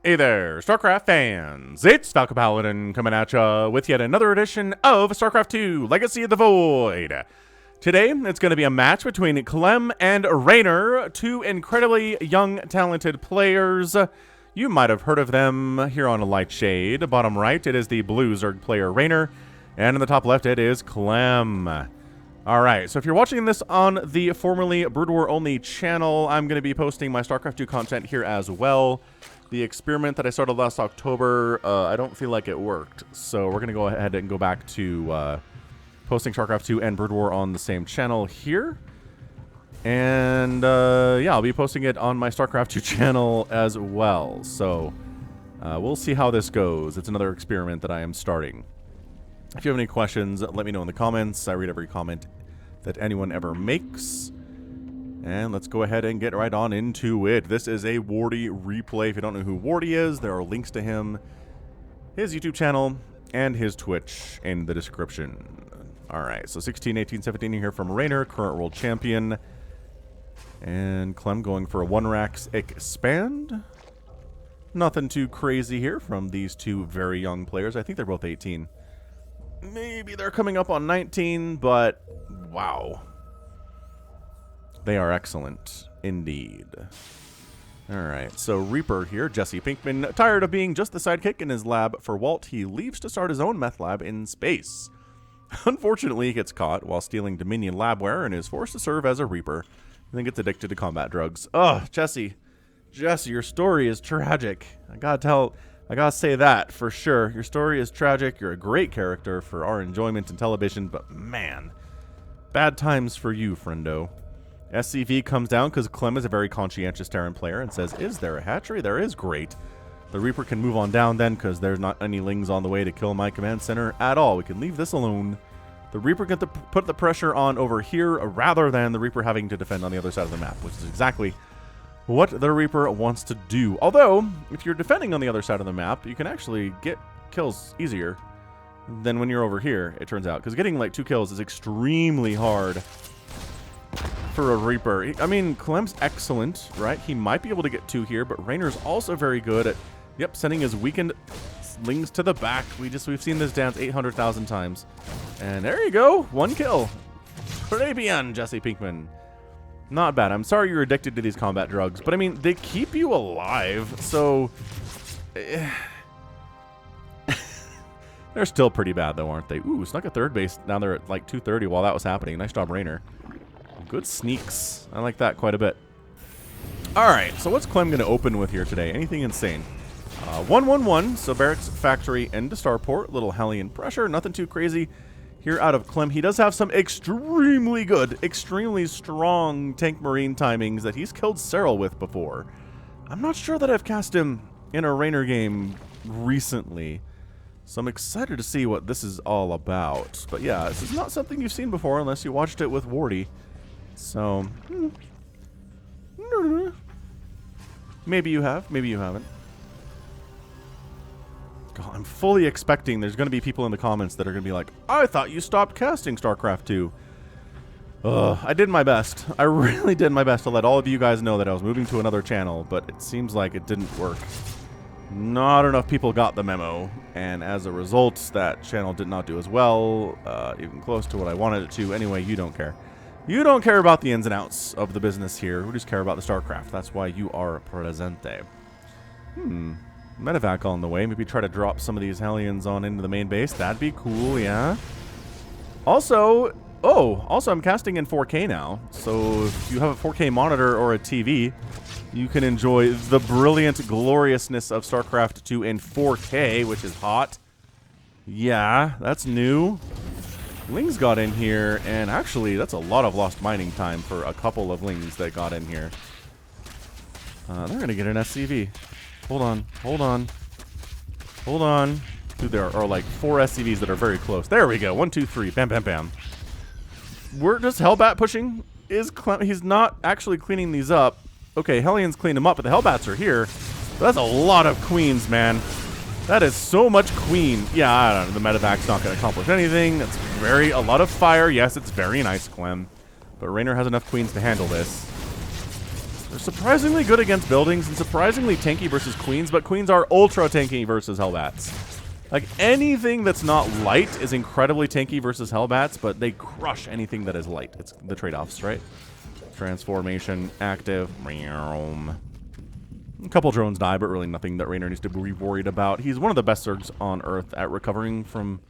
Hey there, StarCraft fans! It's Falcon Paladin coming at ya with yet another edition of StarCraft 2 Legacy of the Void. Today, it's going to be a match between Clem and Reynor, two incredibly young, talented players. You might have heard of them here on Lightshade. Bottom right, it is the blue Zerg player Reynor, and in the top left, it is Clem. Alright, so if you're watching this on the formerly Brood War only channel, I'm going to be posting my StarCraft 2 content here as well. The experiment that I started last October, I don't feel like it worked. So we're going to go ahead and go back to posting StarCraft 2 and Brood War on the same channel here. And yeah, I'll be posting it on my StarCraft 2 channel as well. So we'll see how this goes. It's another experiment that I am starting. If you have any questions, let me know in the comments. I read every comment that anyone ever makes. And let's go ahead and get right on into it. This is a Wardy replay. If you don't know who Wardy is, there are links to him, his YouTube channel, and his Twitch in the description. Alright, so 16, 18, 17 here from Reynor, current world champion. And Clem going for a 1-Rax expand. Nothing too crazy here from these two very young players. I think they're both 18. Maybe they're coming up on 19, but wow. They are excellent, indeed. Alright, so Reaper here, Jesse Pinkman, tired of being just the sidekick in his lab for Walt, he leaves to start his own meth lab in space. Unfortunately, he gets caught while stealing Dominion labware and is forced to serve as a Reaper, and then gets addicted to combat drugs. Ugh, Jesse, your story is tragic. I gotta say that for sure. Your story is tragic, you're a great character for our enjoyment in television, but man, bad times for you, friendo. SCV comes down because Clem is a very conscientious Terran player and says, is there a hatchery? There is, great. The Reaper can move on down then because there's not any lings on the way to kill my command center at all. We can leave this alone. The Reaper can put the pressure on over here rather than the Reaper having to defend on the other side of the map, which is exactly what the Reaper wants to do. Although, if you're defending on the other side of the map, you can actually get kills easier than when you're over here, it turns out. Because getting like 2 kills is extremely hard for a Reaper. I mean, Clem's excellent, right? He might be able to get 2 here, but Reynor's also very good at, yep, sending his weakened slings to the back. We've seen this dance 800,000 times. And there you go, 1 kill. Très bien, Jesse Pinkman. Not bad. I'm sorry you're addicted to these combat drugs, but I mean, they keep you alive, so they're still pretty bad though, aren't they? Ooh, snuck a third base down there at like 230 while that was happening. Nice job, Reynor. Good sneaks. I like that quite a bit. Alright, so what's Clem going to open with here today? Anything insane? 1-1-1, so Barracks Factory into Starport. Little Hellion pressure, nothing too crazy here out of Clem. He does have some extremely good, extremely strong Tank Marine timings that he's killed Serral with before. I'm not sure that I've cast him in a Reynor game recently, so I'm excited to see what this is all about. But yeah, this is not something you've seen before unless you watched it with Wardy. So, maybe you have, maybe you haven't. God, I'm fully expecting there's going to be people in the comments that are going to be like, I thought you stopped casting StarCraft 2. I did my best. I really did my best to let all of you guys know that I was moving to another channel, but it seems like it didn't work. Not enough people got the memo, and as a result, that channel did not do as well, even close to what I wanted it to. Anyway, you don't care. You don't care about the ins and outs of the business here. We just care about the StarCraft. That's why you are presente. Medevac on the way. Maybe try to drop some of these Hellions on into the main base. That'd be cool, yeah. Also, I'm casting in 4K now. So if you have a 4K monitor or a TV, you can enjoy the brilliant gloriousness of StarCraft 2 in 4K, which is hot. Yeah, that's new. Lings got in here, and actually, that's a lot of lost mining time for a couple of Lings that got in here. They're going to get an SCV. Hold on. Dude, there are like 4 SCVs that are very close. There we go. 1, 2, 3. Bam, bam, bam. We're just Hellbat pushing. He's not actually cleaning these up. Okay, Hellions cleaned them up, but the Hellbats are here. But that's a lot of queens, man. That is so much queen. Yeah, I don't know. The medevac's not going to accomplish anything. That's a lot of fire. Yes, it's very nice, Clem. But Reynor has enough queens to handle this. They're surprisingly good against buildings and surprisingly tanky versus queens, but queens are ultra tanky versus hellbats. Like, anything that's not light is incredibly tanky versus hellbats, but they crush anything that is light. It's the trade-offs, right? Transformation, active. A couple drones die, but really nothing that Reynor needs to be worried about. He's one of the best Zergs on Earth at recovering from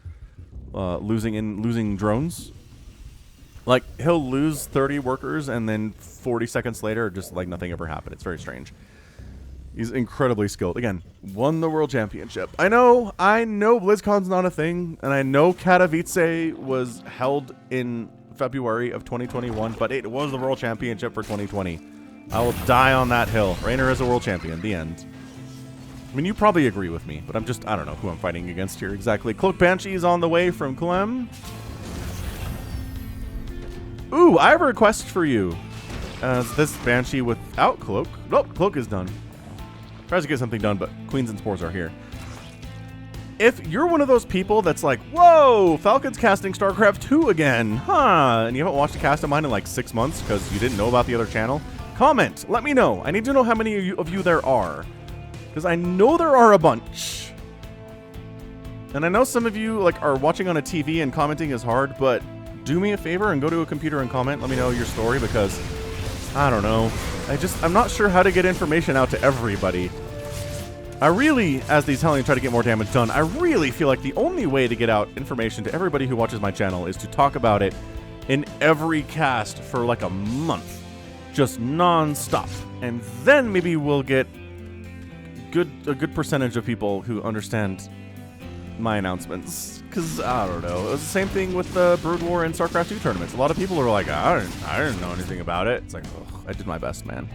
losing drones. Like, he'll lose 30 workers, and then 40 seconds later, just like nothing ever happened. It's very strange. He's incredibly skilled. Again, won the world championship. I know BlizzCon's not a thing, and I know Katowice was held in February of 2021, but it was the world championship for 2020. I will die on that hill. Reynor is a world champion. The end. I mean, you probably agree with me, but I don't know who I'm fighting against here exactly. Cloak Banshee is on the way from Clem. Ooh, I have a request for you. This Banshee without Cloak. Nope, Cloak is done. Tries to get something done, but Queens and Spores are here. If you're one of those people that's like, whoa, Falcon's casting StarCraft 2 again, huh? And you haven't watched a cast of mine in like 6 months because you didn't know about the other channel, comment. Let me know. I need to know how many of you there are. Because I know there are a bunch. And I know some of you like are watching on a TV and commenting is hard, but do me a favor and go to a computer and comment. Let me know your story because, I don't know. I'm not sure how to get information out to everybody. I really, as these Hellions try to get more damage done, I really feel like the only way to get out information to everybody who watches my channel is to talk about it in every cast for like a month. Just non-stop. And then maybe we'll get a good percentage of people who understand my announcements. Because, I don't know. It was the same thing with the Brood War and StarCraft 2 tournaments. A lot of people are like, I didn't know anything about it. It's like, ugh, I did my best, man.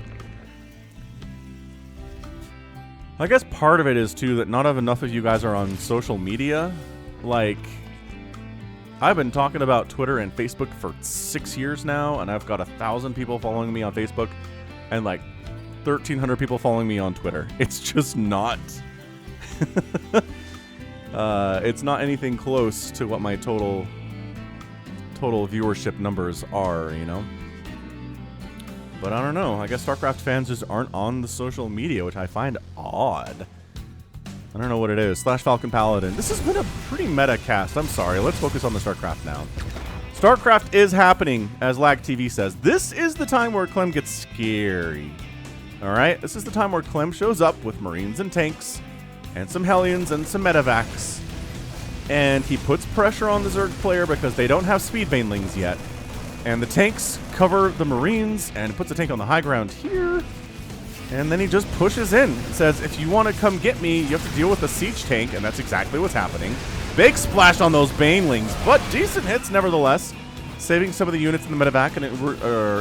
I guess part of it is, too, that not enough of you guys are on social media. Like, I've been talking about Twitter and Facebook for 6 years now, and I've got 1,000 people following me on Facebook, and like 1,300 people following me on Twitter. It's just not... it's not anything close to what my total viewership numbers are, you know? But I don't know. I guess StarCraft fans just aren't on the social media, which I find odd. I don't know what it is. /Falcon Paladin. This has been a pretty meta cast. I'm sorry. Let's focus on the StarCraft now. StarCraft is happening, as Lag TV says. This is the time where Clem gets scary. Alright? This is the time where Clem shows up with Marines and tanks, and some Hellions and some Medivacs. And he puts pressure on the Zerg player because they don't have speed banelings yet. And the tanks cover the Marines and puts a tank on the high ground here. And then he just pushes in. He says, if you want to come get me, you have to deal with a siege tank. And that's exactly what's happening. Big splash on those banelings, but decent hits nevertheless. Saving some of the units in the medevac and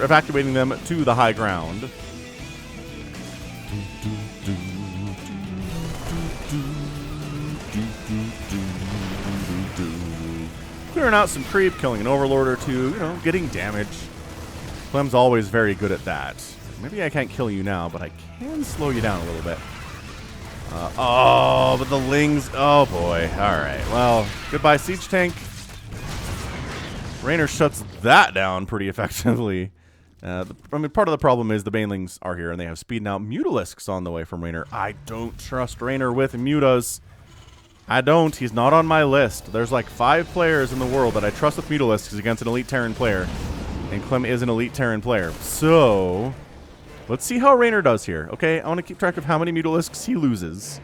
evacuating them to the high ground. Clearing out some creep, killing an overlord or two, you know, getting damage. Clem's always very good at that. Maybe I can't kill you now, but I can slow you down a little bit. Oh, but the Lings, oh boy. Alright, well, goodbye siege tank. Reynor shuts that down pretty effectively. I mean, part of the problem is the banelings are here and they have speed now. Mutalisks on the way from Reynor. I don't trust Reynor with mutas. I don't. He's not on my list. There's like 5 players in the world that I trust with Mutalisks against an elite Terran player. And Clem is an elite Terran player. So, let's see how Reynor does here. Okay, I want to keep track of how many Mutalisks he loses.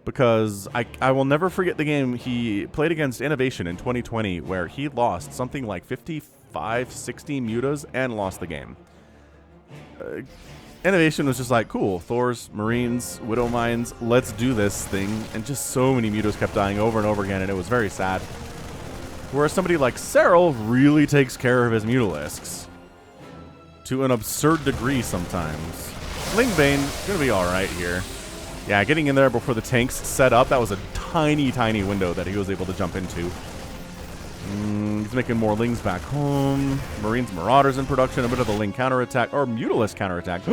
Because I will never forget the game he played against Innovation in 2020 where he lost something like 55, 60 mutas and lost the game. Innovation was just like, cool, Thors, Marines, Widow Mines, let's do this thing. And just so many mutas kept dying over and over again, and it was very sad. Whereas somebody like Serral really takes care of his Mutalisks. To an absurd degree sometimes. Lingbane, gonna be alright here. Yeah, getting in there before the tanks set up, that was a tiny, tiny window that he was able to jump into. He's making more Lings back home. Marines, Marauders in production. A bit of a Ling counterattack. Or Mutalisk counterattack.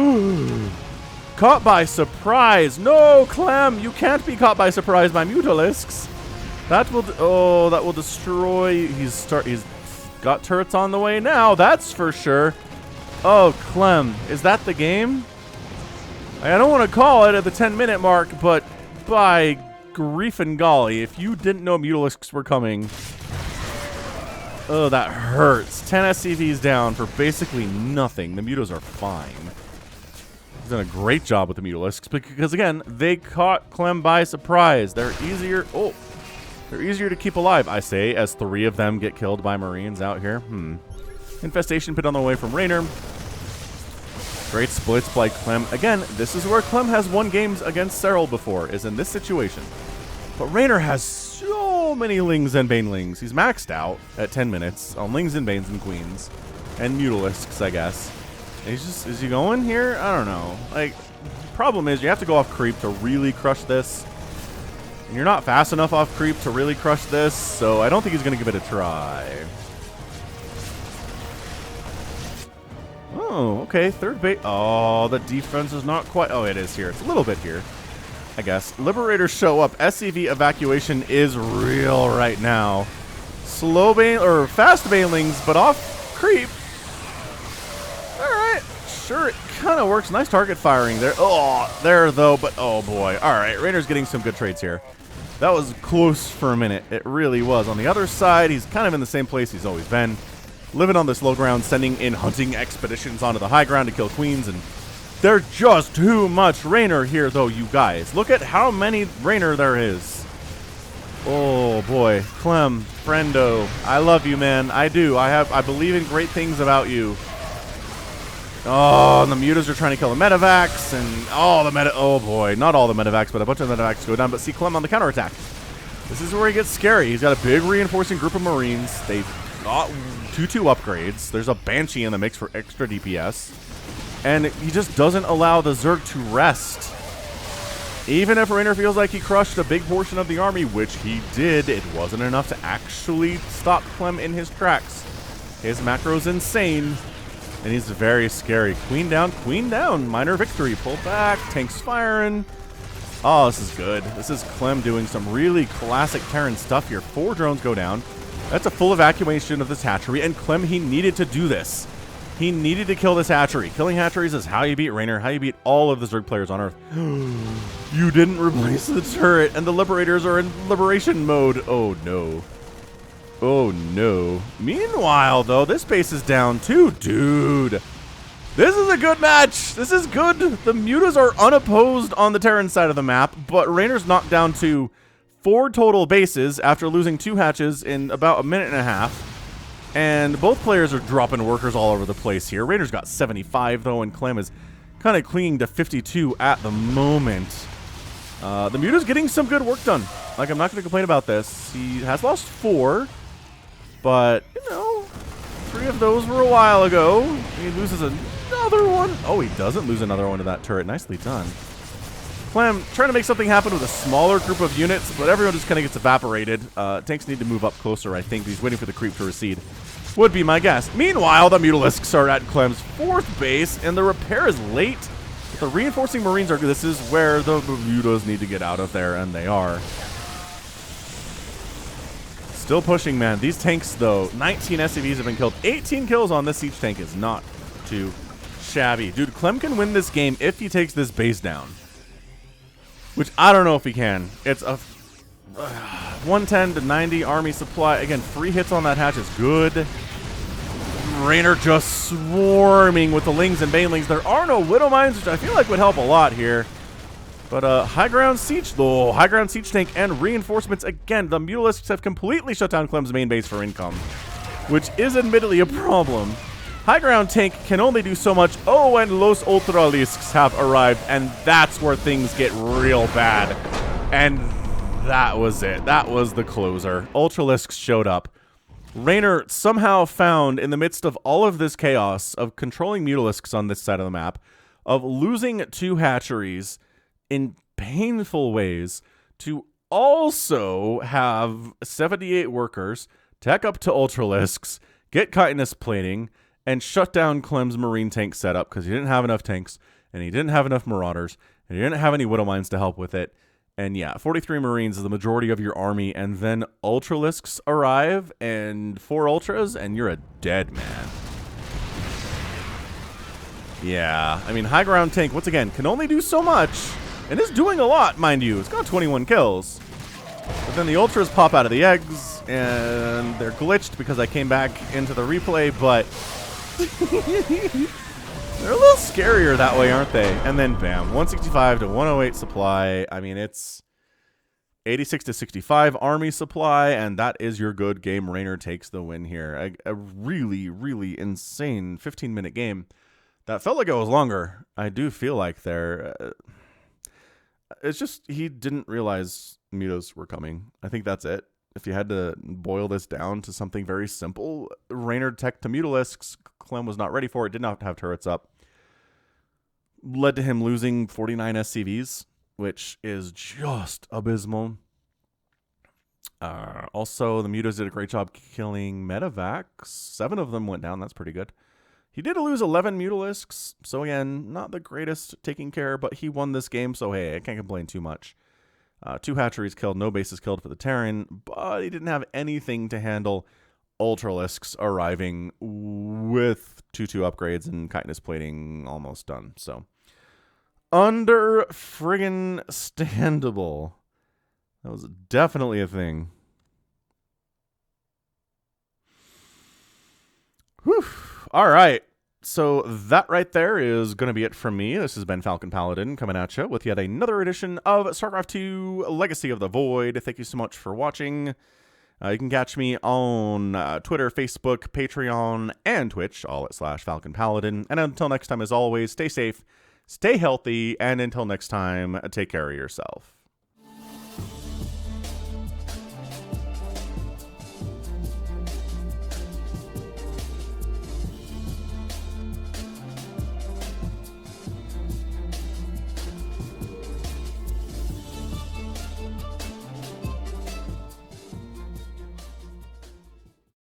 Caught by surprise. No, Clem, you can't be caught by surprise by Mutalisks. That will destroy. He's got turrets on the way now. That's for sure. Oh, Clem, is that the game? I don't want to call it at the 10-minute mark, but by grief and golly, if you didn't know Mutalisks were coming, oh, that hurts. 10 SCVs down for basically nothing. The Mutos are fine. He's done a great job with the Mutalisks because, again, they caught Clem by surprise. They're easier. Oh, they're easier to keep alive, I say, as 3 of them get killed by Marines out here. Infestation pit on the way from Reynor. Great splits by Clem. Again, this is where Clem has won games against Cyril before, is in this situation. But Reynor has so many Lings and Banelings. He's maxed out at 10 minutes on Lings and Banes and Queens. And Mutalisks, I guess. He's just, is he going here? I don't know. Like, problem is you have to go off creep to really crush this. And you're not fast enough off creep to really crush this, so I don't think he's going to give it a try. Oh, okay. Third bait. Oh, the defense is not quite. Oh, it is here. It's a little bit here, I guess. Liberators show up. SCV evacuation is real right now. Slow bane or fast banelings, but off creep. All right. Sure, it kind of works. Nice target firing there. Oh, there though, but oh boy. All right. Reynor's getting some good trades here. That was close for a minute. It really was. On the other side, he's kind of in the same place he's always been. Living on this low ground, sending in hunting expeditions onto the high ground to kill queens, and they're just too much Reynor here, though, you guys. Look at how many Reynor there is. Oh, boy. Clem, friendo, I love you, man. I do. I believe in great things about you. Oh, and the Mutas are trying to kill the Medivacs, and oh, boy. Not all the Medivacs, but a bunch of Medivacs go down, but see Clem on the counterattack. This is where he gets scary. He's got a big reinforcing group of Marines. They've got 2/2 upgrades. There's a Banshee in the mix for extra DPS. And he just doesn't allow the Zerg to rest. Even if Reynor feels like he crushed a big portion of the army, which he did, it wasn't enough to actually stop Clem in his tracks. His macro's insane, and he's very scary. Queen down, minor victory. Pull back, tanks firing. Oh, this is good. This is Clem doing some really classic Terran stuff here. 4 drones go down. That's a full evacuation of this hatchery, and Clem, he needed to do this. He needed to kill this hatchery. Killing hatcheries is how you beat Reynor, how you beat all of the Zerg players on Earth. You didn't replace the turret, and the Liberators are in liberation mode. Oh, no. Oh, no. Meanwhile, though, this base is down too. Dude, this is a good match. This is good. The Mutas are unopposed on the Terran side of the map, but Reynor's knocked down to 4 total bases after losing 2 hatches in about a minute and a half. And both players are dropping workers all over the place here. Reynor's got 75, though, and Clem is kind of clinging to 52 at the moment. The Muta's getting some good work done. Like, I'm not going to complain about this. He has lost 4, but, you know, 3 of those were a while ago. He loses another one. Oh, he doesn't lose another one to that turret. Nicely done. Clem trying to make something happen with a smaller group of units, but everyone just kind of gets evaporated. Tanks need to move up closer, I think. He's waiting for the creep to recede. Would be my guess. Meanwhile, the Mutalisks are at Clem's 4th base, and the repair is late. But the reinforcing Marines are... This is where the Mutas need to get out of there, and they are. Still pushing, man. These tanks, though, 19 SCVs have been killed. 18 kills on this siege tank is not too shabby. Dude, Clem can win this game if he takes this base down. Which I don't know if he can. It's a 110 to 90 army supply. Again, free hits on that hatch is good. Reynor just swarming with the Lings and Banelings. There are no Widow Mines, which I feel like would help a lot here. But high ground siege, though. High ground siege tank and reinforcements. Again, the Mutalisks have completely shut down Clem's main base for income, which is admittedly a problem. High ground tank can only do so much. Oh, and Los Ultralisks have arrived, and that's where things get real bad. And that was it. That was the closer. Ultralisks showed up. Reynor somehow found, in the midst of all of this chaos of controlling Mutalisks on this side of the map, of losing 2 hatcheries in painful ways, to also have 78 workers, tech up to Ultralisks, get chitinous plating, and shut down Clem's Marine tank setup because he didn't have enough tanks, and he didn't have enough Marauders, and he didn't have any Widow Mines to help with it. And yeah, 43 Marines is the majority of your army, and then Ultralisks arrive, and 4 Ultras, and you're a dead man. Yeah, I mean, high ground tank, once again, can only do so much. And is doing a lot, mind you. It's got 21 kills. But then the ultras pop out of the eggs, and they're glitched because I came back into the replay, but they're a little scarier that way, aren't they? And then, bam, 165 to 108 supply. I mean, it's 86 to 65 army supply, and that is your good game. Reynor takes the win here. A really, really insane 15-minute game. That felt like it was longer. I do feel like there. It's just he didn't realize mutos were coming. I think that's it. If you had to boil this down to something very simple, Reynor tech to mutalisks. Clem was not ready for it. Did not have turrets up. Led to him losing 49 SCVs, which is just abysmal. Also, the mutos did a great job killing medevacs. 7 of them went down. That's pretty good. He did lose 11 mutalisks, so again, not the greatest taking care, but he won this game, so hey, I can't complain too much. 2 hatcheries killed, no bases killed for the Terran, but he didn't have anything to handle Ultralisks arriving with 2-2 upgrades and chitinous plating almost done, so. Under friggin' standable. That was definitely a thing. Whew. All right. So that right there is going to be it from me. This has been Falcon Paladin coming at you with yet another edition of StarCraft 2 Legacy of the Void. Thank you so much for watching. You can catch me on Twitter, Facebook, Patreon, and Twitch, all at /Falcon Paladin. And until next time, as always, stay safe, stay healthy, and until next time, take care of yourself.